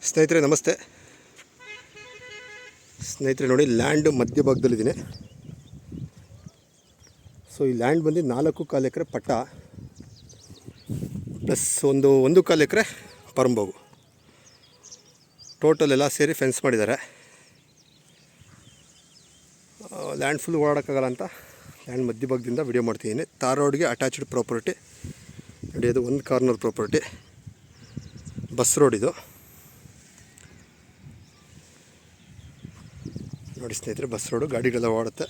ಸ್ನೇಹಿತರೆ ನಮಸ್ತೆ. ಸ್ನೇಹಿತರೆ ನೋಡಿ, ಲ್ಯಾಂಡ್ ಮಧ್ಯಭಾಗದಲ್ಲಿದ್ದೀನಿ. ಸೊ ಈ ಲ್ಯಾಂಡ್ ಬಂದು 4.25 ಎಕರೆ ಪಟ್ಟ ಪ್ಲಸ್ ಒಂದು ಕಾಲು ಎಕರೆ ಪರಂಬೋಗು. ಟೋಟಲ್ ಎಲ್ಲ ಸೇರಿ ಫೆನ್ಸ್ ಮಾಡಿದ್ದಾರೆ. ಲ್ಯಾಂಡ್ ಫುಲ್ ಓಡಾಡೋಕ್ಕಾಗಲ್ಲ ಅಂತ ಲ್ಯಾಂಡ್ ಮಧ್ಯಭಾಗದಿಂದ ವಿಡಿಯೋ ಮಾಡ್ತಿದ್ದೀನಿ. ತಾರ್ ರೋಡ್ಗೆ ಅಟ್ಯಾಚ್ಡ್ ಪ್ರಾಪರ್ಟಿ ನೋಡಿ. ಅದು ಒಂದು ಕಾರ್ನರ್ ಪ್ರಾಪರ್ಟಿ, ಬಸ್ ರೋಡ್ ಇದು ನೋಡಿ ಸ್ನೇಹಿತರೆ. ಬಸ್ ರೋಡು, ಗಾಡಿಗಳೆಲ್ಲ ಓಡುತ್ತೆ.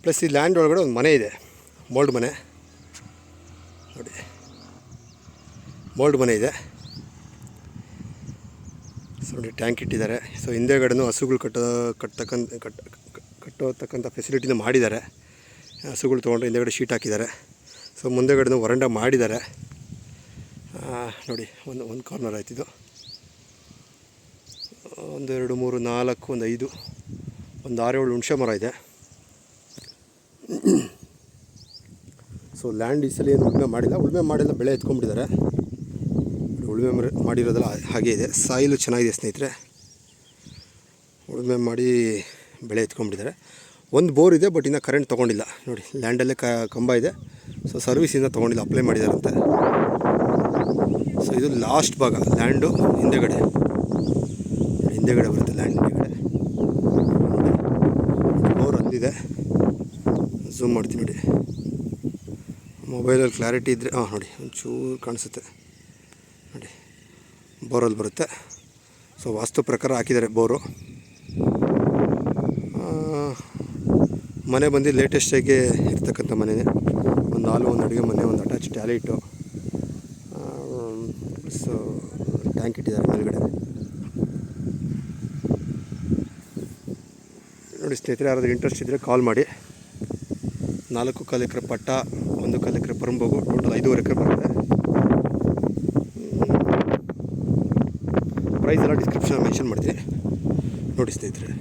ಪ್ಲಸ್ ಈ ಲ್ಯಾಂಡ್ ಒಳಗಡೆ ಒಂದು ಮನೆ ಇದೆ, ಮೋಲ್ಡ್ ಮನೆ ನೋಡಿ. ಮೋಲ್ಡ್ ಮನೆ ಇದೆ. ಸೊ ನೋಡಿ, ಟ್ಯಾಂಕ್ ಇಟ್ಟಿದ್ದಾರೆ. ಸೊ ಹಿಂದೆಗಡೆನೂ ಹಸುಗಳು ಕಟ್ಟೋತಕ್ಕಂಥ ಫೆಸಿಲಿಟಿನ ಮಾಡಿದ್ದಾರೆ. ಹಸುಗಳು ತೊಗೊಂಡು ಹಿಂದೆಗಡೆ ಶೀಟ್ ಹಾಕಿದ್ದಾರೆ. ಸೊ ಮುಂದೆಗಡೆನೂ ವರಂಡ ಮಾಡಿದ್ದಾರೆ ನೋಡಿ. ಒಂದು ಕಾರ್ನರ್ ಆಯ್ತಿದ್ದು. 1 2 3 4 1 5 ಒಂದು 6 7 ಹುಣಸೆ ಮರ ಇದೆ. ಸೊ ಲ್ಯಾಂಡ್ ಈ ಸಲ ಏನು ಉಳುಮೆ ಮಾಡಿಲ್ಲ. ಉಳುಮೆ ಮಾಡಿಲ್ಲ, ಬೆಳೆ ಎತ್ಕೊಂಡ್ಬಿಟ್ಟಿದ್ದಾರೆ. ಉಳುಮೆ ಮಾಡಿರೋದೆಲ್ಲ ಹಾಗೆ ಇದೆ. ಸಾಯಿಲು ಚೆನ್ನಾಗಿದೆ ಸ್ನೇಹಿತರೆ. ಉಳುಮೆ ಮಾಡಿ ಬೆಳೆ ಎತ್ಕೊಂಡ್ಬಿಟ್ಟಿದ್ದಾರೆ. ಒಂದು ಬೋರ್ ಇದೆ, ಬಟ್ ಇನ್ನೂ ಕರೆಂಟ್ ತೊಗೊಂಡಿಲ್ಲ ನೋಡಿ. ಲ್ಯಾಂಡಲ್ಲೇ ಕಂಬ ಇದೆ. ಸೊ ಸರ್ವಿಸಿಂದ ತೊಗೊಂಡಿಲ್ಲ, ಅಪ್ಲೈ ಮಾಡಿದಾರಂತೆ. ಸೊ ಇದು ಲಾಸ್ಟ್ ಭಾಗ ಲ್ಯಾಂಡು. ಹಿಂದೆಗಡೆ ಬರುತ್ತೆ ಲ್ಯಾಂಡ್ ಹಿಂದೆಗಡೆ. ಬೋರ್ ಅಂದಿದೆ, ಝೂಮ್ ಮಾಡ್ತೀನಿ ನೋಡಿ. ಮೊಬೈಲಲ್ಲಿ ಕ್ಲಾರಿಟಿ ಇದ್ದರೆ ನೋಡಿ ಒಂಚೂರು ಕಾಣಿಸುತ್ತೆ ನೋಡಿ. ಬೋರಲ್ಲಿ ಬರುತ್ತೆ. ಸೊ ವಾಸ್ತು ಪ್ರಕಾರ ಹಾಕಿದ್ದಾರೆ ಬೋರು. ಮನೆ ಬಂದು ಲೇಟೆಸ್ಟಾಗಿ ಇರ್ತಕ್ಕಂಥ ಮನೆಯೇ. ಒಂದು ಹಾಲು, ಒಂದು ಅಡುಗೆ ಮನೆ, ಒಂದು ಅಟ್ಯಾಚ್ ಟಾಯ್ಲೆಟು, ಪ್ಲಸ್ ಟ್ಯಾಂಕ್ ಇಟ್ಟಿದ್ದಾರೆ ಮೇಲ್ಗಡೆ ನೋಡಿ. ಸ್ನೇಹಿತರೆ, ಯಾರಾದರೂ ಇಂಟ್ರೆಸ್ಟ್ ಇದ್ದರೆ ಕಾಲ್ ಮಾಡಿ. 4.25 ಎಕರೆ ಪಟ್ಟ, 1.25 ಎಕರೆ ಪರಂಬೋಗು, ಟೋಟಲ್ 5.5 ಎಕರೆ ಬರುತ್ತೆ. ಪ್ರೈಸ್ ಎಲ್ಲ ಡಿಸ್ಕ್ರಿಪ್ಷನ್ ಮೆನ್ಷನ್ ಮಾಡ್ತೀನಿ ನೋಡಿ ಸ್ನೇಹಿತರೆ.